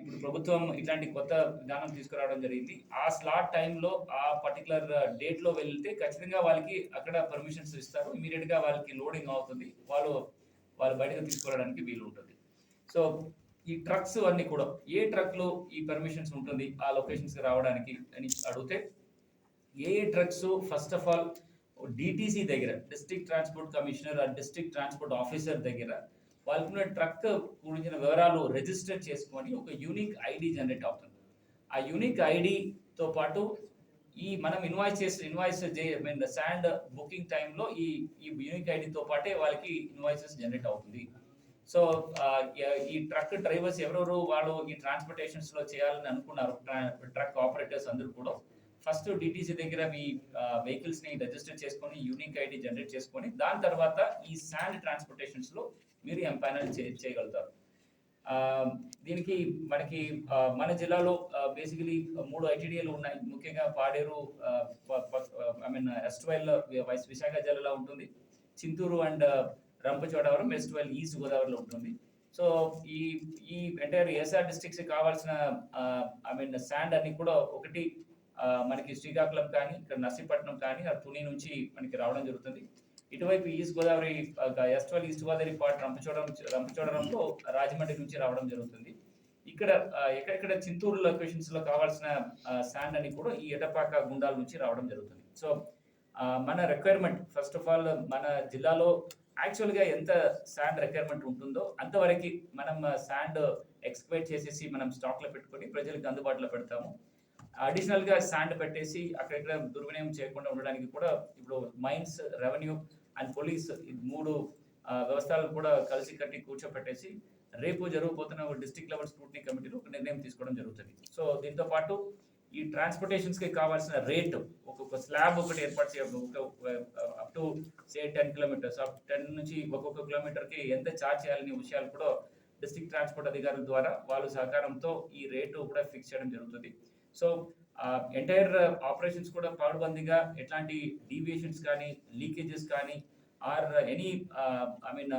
ఇప్పుడు ప్రభుత్వం ఇట్లాంటి కొత్త విధానం తీసుకురావడం జరిగింది. ఆ స్లాట్ టైమ్‌లో ఆ పర్టిక్యులర్ డేట్‌లో వెళ్తే ఖచ్చితంగా వాళ్ళకి అక్కడ పర్మిషన్స్ ఇస్తారు. ఇమ్మీడియేట్‌గా వాళ్ళకి లోడింగ్ అవుతుంది. వాళ్ళు బయటకు తీసుకురావడానికి వీలుంటుంది. సో, ఈ ట్రక్స్ అన్నీ కూడా ఏ ట్రక్‌లో ఈ పర్మిషన్స్ ఉంటుంది ఆ లొకేషన్స్‌కి రావడానికి అని అడిగితే, a trucks first of all DTC దగ్గర district transport commissioner, district transport officer దగ్గర వాళ్ళకున్న ట్రక్ గురించిన వివరాలు రిజిస్టర్ చేసుకొని ఒక యూనిక్ ఐడీ జనరేట్ అవుతుంది. ఆ యూనిక్ ఐడీతో పాటు మనం invoice I mean sand booking టైమ్‌లో ఈ యూనిక్ ఐడీతో పాటే వాళ్ళకి ఇన్వాయిసెస్ జనరేట్ అవుతుంది. సో, ఈ ట్రక్ డ్రైవర్స్ ఎవరెవరు వాళ్ళు ఈ ట్రాన్స్‌పోర్టేషన్స్‌లో చేయాలని అనుకున్నారు. ట్రక్ ఆపరేటర్స్ అందరూ కూడా ఫస్ట్ డీటీసీ దగ్గర మీ వెహికల్స్‌ని రిజిస్టర్ చేసుకొని, యూనిక్ ఐడీ జనరేట్ చేసుకొని, దాని తర్వాత ఈ శాండ్ ట్రాన్స్‌పోర్టేషన్స్‌లో మీరు ఎంపానల్ చేయగలుగుతారు. ఆహ్, దీనికి మనకి మన జిల్లాలో బేసికల్లీ 3 ఐటీడీఏలు ఉన్నాయి. ముఖ్యంగా పాడేరు ఐ మీన్ ఎస్ట్‌వైల్ విశాఖ జిల్లాలో ఉంటుంది. చింతూరు అండ్ రంపచోడవరం ఎస్ట్‌వైల్ ఈస్ట్ గోదావరిలో ఉంటుంది. సో, ఈ ఈ ఎంటైర్ ఏఎస్ఆర్ డిస్ట్రిక్ట్స్‌కి కావాల్సిన ఐ మీన్ శాండ్ అన్ని కూడా ఒకటి మనకి శ్రీకాకుళం కానీ, ఇక్కడ నర్సీపట్నం కానీ, తుని నుంచి మనకి రావడం జరుగుతుంది. ఇటువైపు ఈస్ట్ గోదావరి ఎస్ట్‌వల్ ఈస్ట్ గోదావరి పార్ట్ రంపచోడవరంలో రాజమండ్రి నుంచి రావడం జరుగుతుంది. ఇక్కడ ఎక్కడెక్కడ చింతూరు లొకేషన్స్‌లో కావాల్సిన శాండ్ అని కూడా ఈ ఎటపాక గుండాల నుంచి రావడం జరుగుతుంది. సో, మన రిక్వైర్మెంట్ ఫస్ట్ ఆఫ్ ఆల్ మన జిల్లాలో యాక్చువల్‌గా ఎంత శాండ్ రిక్వైర్మెంట్ ఉంటుందో అంతవరకి మనం శాండ్ ఎక్స్‌క్వేట్ చేసేసి మనం స్టాక్‌లో పెట్టుకొని ప్రజలకు అందుబాటులో పెడతాము. అడిషనల్‌గా శాండ్ పెట్టేసి అక్కడిక్కడ దుర్వినియోగం చేయకుండా ఉండడానికి కూడా ఇప్పుడు మైన్స్, రెవెన్యూ అండ్ పోలీస్ ఈ 3 వ్యవస్థలను కూడా కలిసి కట్టి కూర్చోపెట్టేసి రేపు జరగబోతున్న డిస్ట్రిక్ట్ లెవెల్ స్క్రూటినీ కమిటీలో ఒక నిర్ణయం తీసుకోవడం జరుగుతుంది. సో, దీంతో పాటు ఈ ట్రాన్స్‌పోర్టేషన్స్‌కి కావాల్సిన రేటు ఒక్కొక్క స్లాబ్ ఒకటి ఏర్పాటు చేయడం అప్ టు సే 10 కిలోమీటర్స్ 10 నుంచి ఒక్కొక్క కిలోమీటర్‌కి ఎంత చార్జ్ చేయాలనే విషయాలు కూడా డిస్ట్రిక్ట్ ట్రాన్స్‌పోర్ట్ అధికారుల ద్వారా వాళ్ళ సహకారంతో ఈ రేటు కూడా ఫిక్స్ చేయడం జరుగుతుంది. సో, ఎంటైర్ ఆపరేషన్స్ కూడా పకడ్బందీగా ఎట్లాంటి డీవియేషన్స్ కానీ, లీకేజెస్ కానీ or any I mean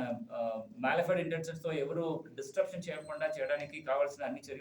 malafide ఇంటెన్షన్స్‌తో ఎవరు డిస్ట్రప్షన్ చేయకుండా చేయడానికి కావాల్సిన అన్ని చర్యలు